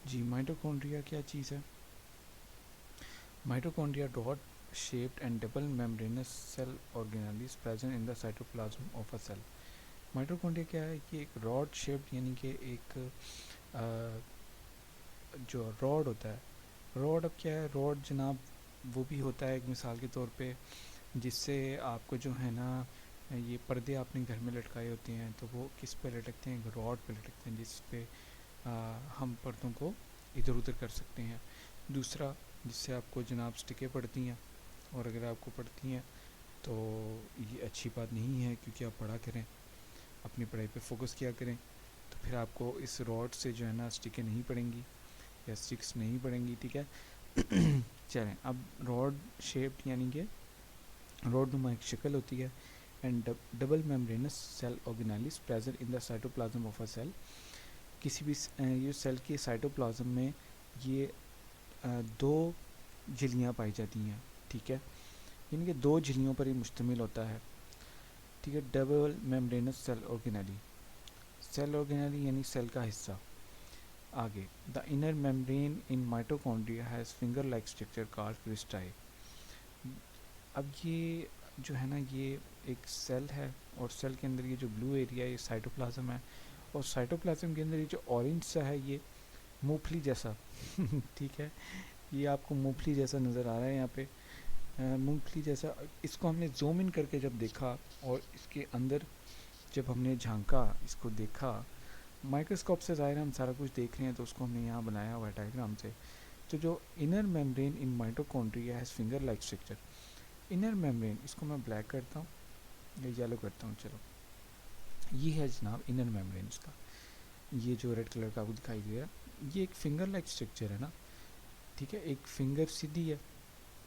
جی mitochondria کیا چیز ہے؟ Mitochondria dot shaped and double membranous cell organelles present in the cytoplasm of a cell. Mitochondria کیا ہے کہ ایک راڈ شیپڈ یعنی کہ ایک جو راڈ ہوتا ہے، راڈ اب کیا ہے، راڈ جناب وہ بھی ہوتا ہے ایک مثال کے طور پہ جس سے آپ کو جو ہے نا یہ پردے آپ نے گھر میں لٹکائے ہوتے ہیں تو وہ کس پہ لٹکتے ہیں؟ ایک راڈ پہ لٹکتے ہیں جس پہ ہم پردوں کو ادھر ادھر کر سکتے ہیں. دوسرا جس سے آپ کو جناب سٹکیں پڑتی ہیں، اور اگر آپ کو پڑتی ہیں تو یہ اچھی بات نہیں ہے، کیونکہ آپ پڑھا کریں، اپنی پڑھائی پہ فوکس کیا کریں، تو پھر آپ کو اس راڈ سے جو ہے نا سٹکیں نہیں پڑیں گی یا سٹکس نہیں پڑیں گی. ٹھیک ہے. چلیں اب راڈ شیپڈ یعنی کہ راڈ نما ایک شکل ہوتی ہے and double membrane cell organelles present in the cytoplasm of a cell. کسی بھی یہ سیل کے سائٹوپلازم میں یہ دو جھلیاں پائی جاتی ہیں. ٹھیک ہے، یعنی کہ دو جھلیوں پر یہ مشتمل ہوتا ہے. ٹھیک ہے. Double membrane cell organelle, cell organelle یعنی سیل کا حصہ. آگے the inner membrane in mitochondria has finger like structure called cristae. اب یہ جو ہے نا یہ ایک سیل ہے، اور سیل کے اندر یہ جو بلو ایریا ہے یہ سائٹوپلازم ہے، اور سائٹوپلازم کے اندر یہ جو اورنج سا ہے یہ مونگ پھلی جیسا ٹھیک ہے، یہ آپ کو مونگ پھلی جیسا نظر آ رہا ہے یہاں پہ، مونگ پھلی جیسا. اس کو ہم نے زوم ان کر کے جب دیکھا اور اس کے اندر جب ہم نے جھانکا، اس کو دیکھا مائکروسکوپ سے، ظاہر ہم سارا کچھ دیکھ رہے ہیں تو اس کو ہم نے یہاں بنایا ہوا ہے ڈائیگرام سے. تو جو inner membrane in mitochondria has finger like structure. Inner membrane اس کو میں بلیک کرتا ہوں یا یلو کرتا ہوں، چلو یہ ہے جناب انر میمبرین. اس کا یہ جو ریڈ کلر کا آپ کو دکھائی دے رہا ہے یہ ایک فنگر لائک اسٹرکچر ہے نا. ٹھیک ہے، ایک فنگر سیدھی ہے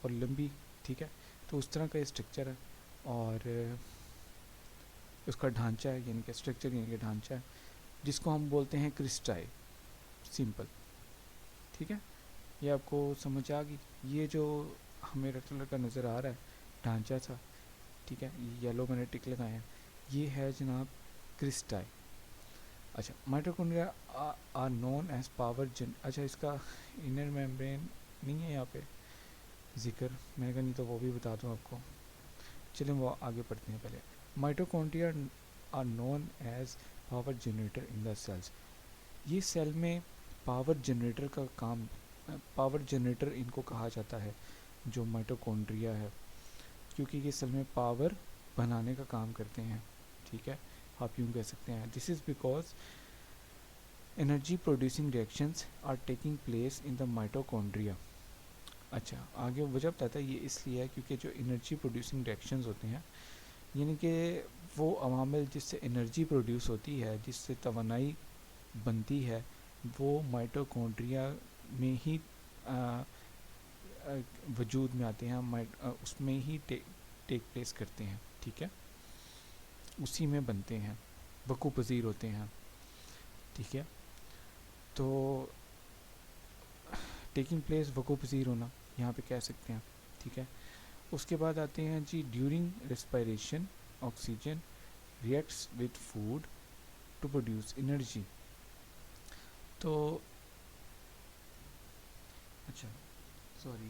اور لمبی. ٹھیک ہے، تو اس طرح کا یہ اسٹرکچر ہے، اور اس کا ڈھانچہ ہے، یعنی کہ اسٹرکچر یعنی کہ ڈھانچہ ہے، جس کو ہم بولتے ہیں کرسٹائی. سمپل. ٹھیک ہے، یہ آپ کو سمجھ آ گئی. یہ جو ہمیں ریڈ کلر کا نظر آ رہا ہے ڈھانچہ تھا، ٹھیک ہے، یلو میں نے ٹک لگایا ہیں، یہ ہے جناب کرسٹائی. اچھا mitochondria are known as power اچھا اس کا انر میمبرین نہیں ہے یہاں پہ ذکر، میں نے کہا نہیں تو وہ بھی بتا دوں آپ کو. چلیں وہ آگے پڑھتے ہیں. پہلے mitochondria are known as power generator in the cells. یہ سیل میں پاور جنریٹر کا کام، پاور جنریٹر ان کو کہا جاتا ہے جو مائٹوکونڈریا ہے، کیونکہ یہ سیل میں پاور بنانے کا کام کرتے ہیں. ٹھیک ہے، آپ یوں کہہ سکتے ہیں this is because energy producing reactions are taking place in the mitochondria. اچھا آگے وجہ بتاتا ہے یہ اس لیے ہے کیونکہ جو انرجی پروڈیوسنگ ریئیکشنز ہوتے ہیں، یعنی کہ وہ عوامل جس سے انرجی پروڈیوس ہوتی ہے، جس سے توانائی بنتی ہے، وہ مائٹوکونڈریا میں ہی وجود میں آتے ہیں، اس میں ہی ٹیک پلیس کرتے ہیں. ٹھیک ہے، اسی میں بنتے ہیں، وقوع پذیر ہوتے ہیں. ٹھیک ہے، تو ٹیکنگ پلیس، وقوع پذیر ہونا یہاں پہ کہہ سکتے ہیں. ٹھیک ہے، اس کے بعد آتے ہیں جی during respiration oxygen reacts with food to produce energy. تو اچھا سوری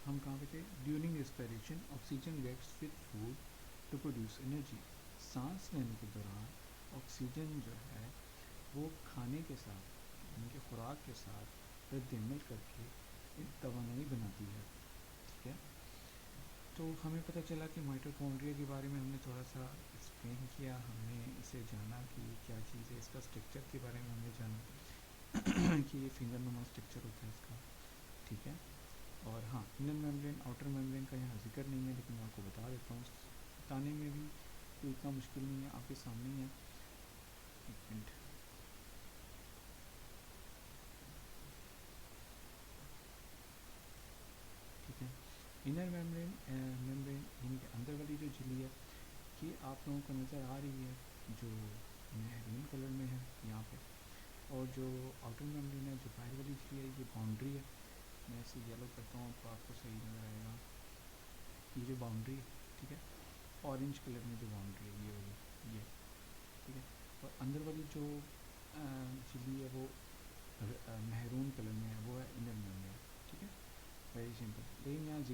ہم کہاں پہ تھے؟ During respiration oxygen reacts with food to produce energy. سانس لینے کے دوران آکسیجن جو ہے وہ کھانے کے ساتھ یعنی کہ خوراک کے ساتھ رد عمل کر کے ایک توانائی بناتی ہے. ٹھیک ہے، تو ہمیں پتہ چلا کہ مائٹوکونڈریا کے بارے میں ہم نے تھوڑا سا ایکسپلین کیا، ہم نے اسے جانا کہ یہ کیا چیز ہے، اس کا اسٹرکچر کے بارے میں ہم نے جانا کہ یہ فنگر نما اسٹرکچر ہوتا ہے اس کا. ٹھیک ہے، اور ہاں انر میمبرین آؤٹر میمبرین کا یہاں ذکر نہیں ہے، لیکن میں آپ کو بتا دیتا ہوں، بتانے میں بھی کوئی اتنا مشکل نہیں ہے، آپ کے سامنے ہی ہے. ایک منٹ. ٹھیک ہے، انر میمبرین میمبرین یعنی کہ اندر والی جو جھلی ہے یہ آپ لوگوں کو نظر آ رہی ہے جو میرون کلر میں ہے یہاں پہ، اور جو آؤٹر میمبرین ہے جو باہر والی جھلی ہے یہ باؤنڈری ہے. میں اسے یلو کرتا ہوں تو آپ کو صحیح نظر آئے گا. یہ جو باؤنڈری ہے، ٹھیک ہے، اورنج کلر میں جو باؤنڈری ہے یہ ہوگی یہ. ٹھیک ہے، اور اندر والی جو جھلی ہے وہ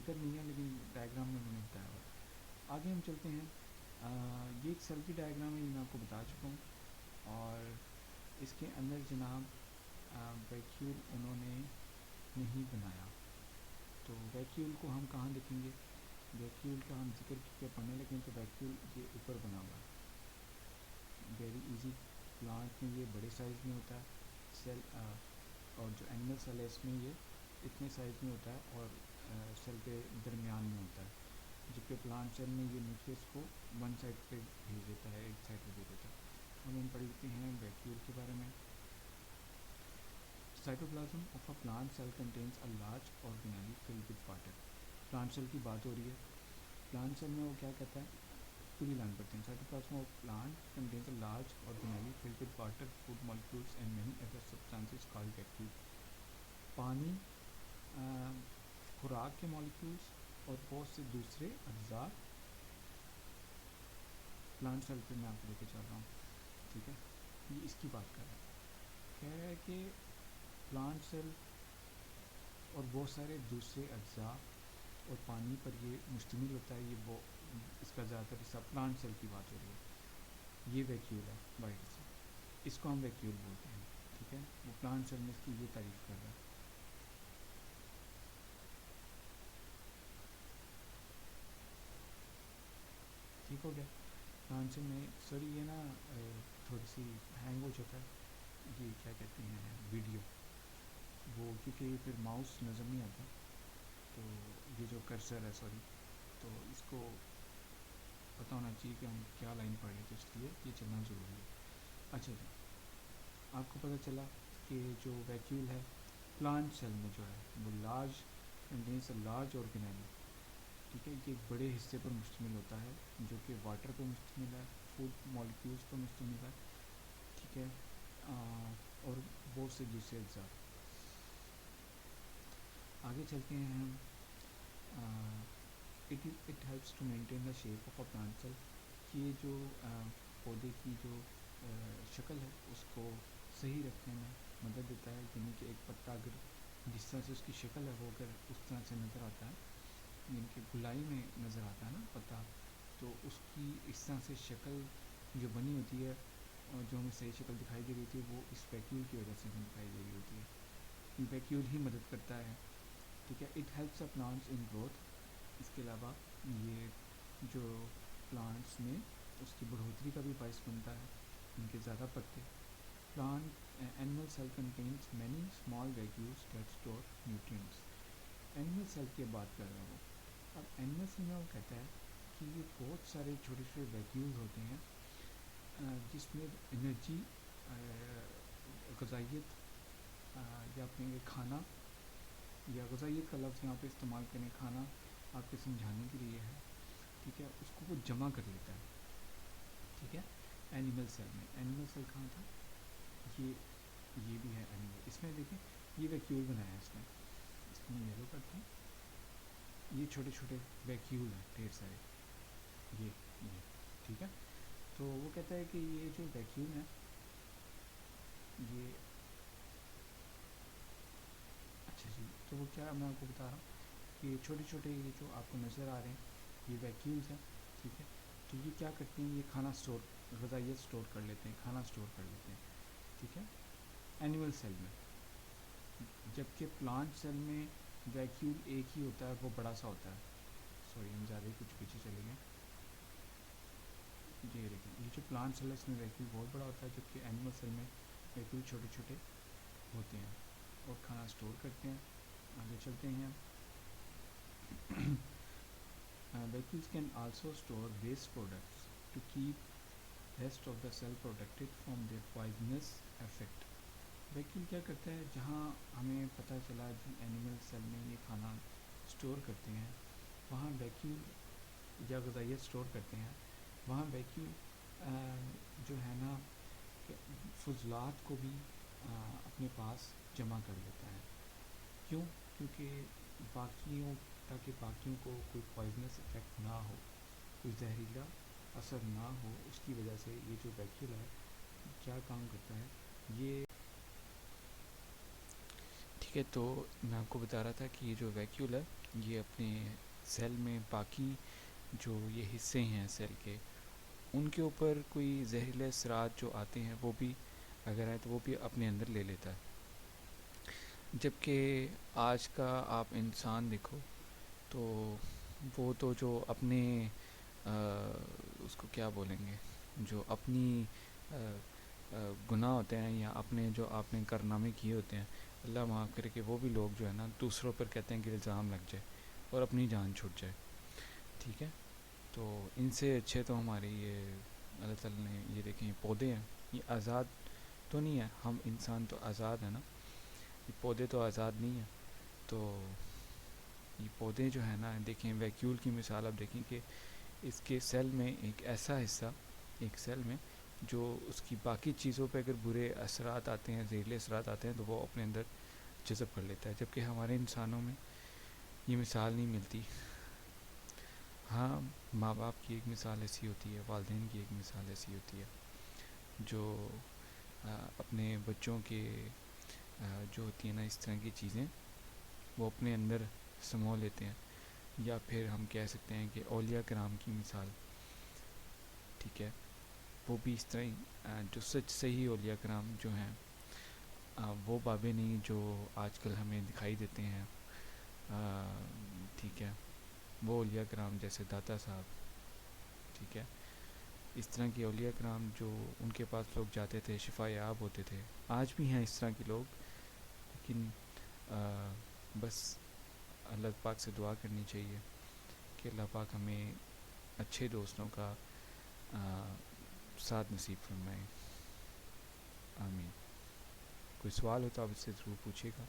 ذکر نہیں ہے لیکن ڈائیگرام میں انہوں نے بتایا ہوا ہے۔ آگے ہم چلتے ہیں، یہ ایک سیل کی ڈائیگرام ہے، یہ میں آپ کو بتا چکا ہوں، اور اس کے اندر جناب ویکیول انہوں نے نہیں بنایا۔ تو ویکیول کو ہم کہاں دیکھیں گے؟ ویکیول کا ہم ذکر کیا پڑھنے لگیں تو ویکیول یہ اوپر بنا ہوا ہے، ویری ایزی۔ پلانٹ میں یہ بڑے سائز میں ہوتا ہے سیل، اور جو اینیمل سیل ہے اس میں یہ اتنے سائز میں ہوتا ہے اور سیل کے درمیان میں ہوتا ہے، جبکہ پلانٹ سیل میں یہ نیوکلیس کو ون سائڈ پہ بھیج دیتا ہے، ایک سائڈ پہ بھیج دیتا ہے۔ اب ہم پڑھتے ہیں ویکیول کے بارے میں۔ Cytoplasm of a plant cell contains a large organelle filled with water. Plant cell کی بات ہو رہی ہے، پلانٹ سیل میں وہ کیا کہتا ہے، پوری لائن پڑھتے ہیں۔ Cytoplasm of plant contains a large organelle filled with water, food molecules and many other substances called vacuole. پانی، خوراک کے مالیکولز اور بہت سے دوسرے اجزاء پلانٹ سیل پہ میں آپ کو لے کے چل رہا ہوں، ٹھیک ہے، یہ اس کی بات کر رہا ہے، کہہ رہا ہے کہ پلانٹ سیل اور بہت سارے دوسرے اجزاء اور پانی پر یہ مشتمل ہوتا ہے، یہ وہ اس کا زیادہ تر حصہ پلانٹ سیل کی بات ہو رہی ہے، یہ ویکیول ہے باہر سے، اس کو ہم ویکیول بولتے ہیں، ٹھیک ہے، وہ پلانٹ سیل میں اس کی یہ تعریف کر رہا ہے۔ ٹھیک ہو گیا؟ پلانٹ سیل میں سوری یہ نا تھوڑی سی ہینگ ہو جاتا ہے، یہ کیا کہتے ہیں ویڈیو، وہ کیونکہ پھر ماؤس نظر نہیں آتا، تو یہ جو کرسر ہے سوری، تو اس کو پتہ ہونا چاہیے کہ ہم کیا لائن پڑھ رہے ہیں، تو اس لیے یہ چلنا ضروری ہے۔ اچھا جی، آپ کو پتہ چلا کہ جو ویکیول ہے پلانٹ سیل میں جو ہے وہ لارج کنٹینس اے لارج آرگینیل، ٹھیک ہے، یہ ایک بڑے حصے پر مشتمل ہوتا ہے جو کہ واٹر پر مشتمل ہے، فوڈ مالیکولز پر مشتمل ہے، ٹھیک ہے، اور بہت سے دوسرے اجزاء۔ آگے چلتے ہیں ہم، it helps to maintain the shape of a plant cell, کہ یہ جو پودے کی جو شکل ہے اس کو صحیح رکھنے میں مدد دیتا ہے، یعنی کہ ایک پتا اگر جس طرح سے اس کی شکل ہے وہ اگر اس طرح سے نظر آتا ہے، یعنی کہ گلائی میں نظر آتا ہے نا پتا، تو اس کی اس طرح سے شکل جو بنی ہوتی ہے اور جو ہمیں صحیح شکل دکھائی دے رہی ہوتی ہے وہ اس ویکیول کی وجہ سے ہمیں دکھائی دے رہی ہوتی ہے، ویکیول ہی مدد کرتا ہے، ٹھیک ہے۔ It helps a plants in growth, اس کے علاوہ یہ جو پلانٹس میں اس کی بڑھوتری کا بھی باعث بنتا ہے، ان کے زیادہ پتے۔ Plant animal cell contains many small vacuoles that store nutrients. Animal cell کی بات کر رہا ہوں، اب اینیمل سیل میں وہ کہتا ہے کہ یہ بہت سارے چھوٹے چھوٹے ویکیولز ہوتے ہیں جس میں انرجی، غذائیت، یا آپ کہیں گے کھانا، یا غذائیت کا لفظ یہاں پہ استعمال کریں، کھانا آپ کے سمجھانے کے لیے ہے، ٹھیک ہے، اس کو وہ جمع کر لیتا ہے، ٹھیک ہے، اینیمل سیل میں۔ اینیمل سیل کہاں تھا؟ یہ بھی ہے اینیمل، اس میں دیکھیں یہ ویکیول بنایا ہے اس میں یلو کرتا ہوں، یہ چھوٹے چھوٹے ویکیول ہیں ڈھیر سارے، یہ ٹھیک ہے، تو وہ کہتا ہے کہ یہ جو ویکیول ہیں یہ اچھا جی، تو وہ کیا میں آپ کو بتا رہا ہوں کہ چھوٹے چھوٹے یہ جو آپ کو نظر آ رہے ہیں یہ ویکیولز ہیں، ٹھیک ہے، تو یہ کیا کرتے ہیں، یہ کھانا اسٹور، غذائیت اسٹور کر لیتے ہیں، کھانا اسٹور کر لیتے ہیں، ٹھیک ہے، اینیمل سیل میں۔ جبکہ پلانٹ سیل میں ویکیول ایک ہی ہوتا ہے، وہ بڑا سا ہوتا ہے، سوری ہم زیادہ ہی کچھ پیچھے چلے گئے، یہ دیکھیں یہ جو پلانٹ سیل ہے اس میں ویکیول بہت بڑا ہوتا ہے، جبکہ اینیمل سیل میں ویکیول چھوٹے چھوٹے ہوتے ہیں اور کھانا اسٹور کرتے ہیں۔ آگے چلتے ہیں، vacuoles can also store waste products to keep rest of the cell protected from their poisons effect. Vacuole کیا کرتا ہے، جہاں ہمیں پتہ چلا جی اینیمل سیل میں یہ کھانا اسٹور کرتے ہیں، وہاں ویکیول یا غذائیت اسٹور کرتے ہیں، وہاں ویکیول جو ہے نا کہ فضلات کو بھی اپنے پاس جمع کر لیتا ہے، کیوں؟ کیونکہ باقیوں، تاکہ باقیوں کو کوئی پوائزنس افیکٹ نہ ہو، کوئی زہریلا اثر نہ ہو، اس کی وجہ سے یہ جو ویکیول ہے کیا کام کرتا ہے، یہ ٹھیک ٹھیک ہے، تو میں آپ کو بتا رہا تھا کہ یہ جو ویکیول ہے یہ اپنے سیل میں باقی جو یہ حصے ہیں سیل کے، ان کے اوپر کوئی زہریلے اثرات جو آتے ہیں وہ بھی اگر آئے تو وہ بھی اپنے اندر لے لیتا ہے. جبکہ آج کا آپ انسان دیکھو تو وہ تو جو اپنے اس کو کیا بولیں گے، جو اپنی گناہ ہوتے ہیں یا اپنے جو آپ نے کارنامے کیے ہوتے ہیں، اللہ معاف کرے کہ وہ بھی لوگ جو ہے نا دوسروں پر کہتے ہیں کہ الزام لگ جائے اور اپنی جان چھوٹ جائے. ٹھیک ہے، تو ان سے اچھے تو ہمارے یہ اللہ تعالیٰ نے یہ دیکھیں پودے ہیں، یہ آزاد تو نہیں ہے، ہم انسان تو آزاد ہیں نا، یہ پودے تو آزاد نہیں ہیں. تو یہ پودے جو ہیں نا، دیکھیں ویکیول کی مثال آپ دیکھیں کہ اس کے سیل میں ایک ایسا حصہ، ایک سیل میں جو اس کی باقی چیزوں پہ اگر برے اثرات آتے ہیں، زہریلے اثرات آتے ہیں تو وہ اپنے اندر جذب کر لیتا ہے. جبکہ ہمارے انسانوں میں یہ مثال نہیں ملتی. ہاں، ماں باپ کی ایک مثال ایسی ہوتی ہے، والدین کی ایک مثال ایسی ہوتی ہے جو اپنے بچوں کے جو ہوتی ہیں نا اس طرح کی چیزیں وہ اپنے اندر سمو لیتے ہیں. یا پھر ہم کہہ سکتے ہیں کہ اولیاء کرام کی مثال، ٹھیک ہے، وہ بھی اس طرح ہی جو سچ صحیح اولیاء کرام جو ہیں وہ بابے نہیں جو آج کل ہمیں دکھائی دیتے ہیں. ٹھیک ہے، وہ اولیاء کرام جیسے داتا صاحب، ٹھیک ہے، اس طرح کے اولیاء کرام جو ان کے پاس لوگ جاتے تھے شفا یاب ہوتے تھے. آج بھی ہیں اس طرح کے لوگ، لیکن بس اللہ پاک سے دعا کرنی چاہیے کہ اللہ پاک ہمیں اچھے دوستوں کا ساتھ نصیب فرمائے. آمین. کوئی سوال ہو تو آپ اس سے ضرور پوچھیے گا.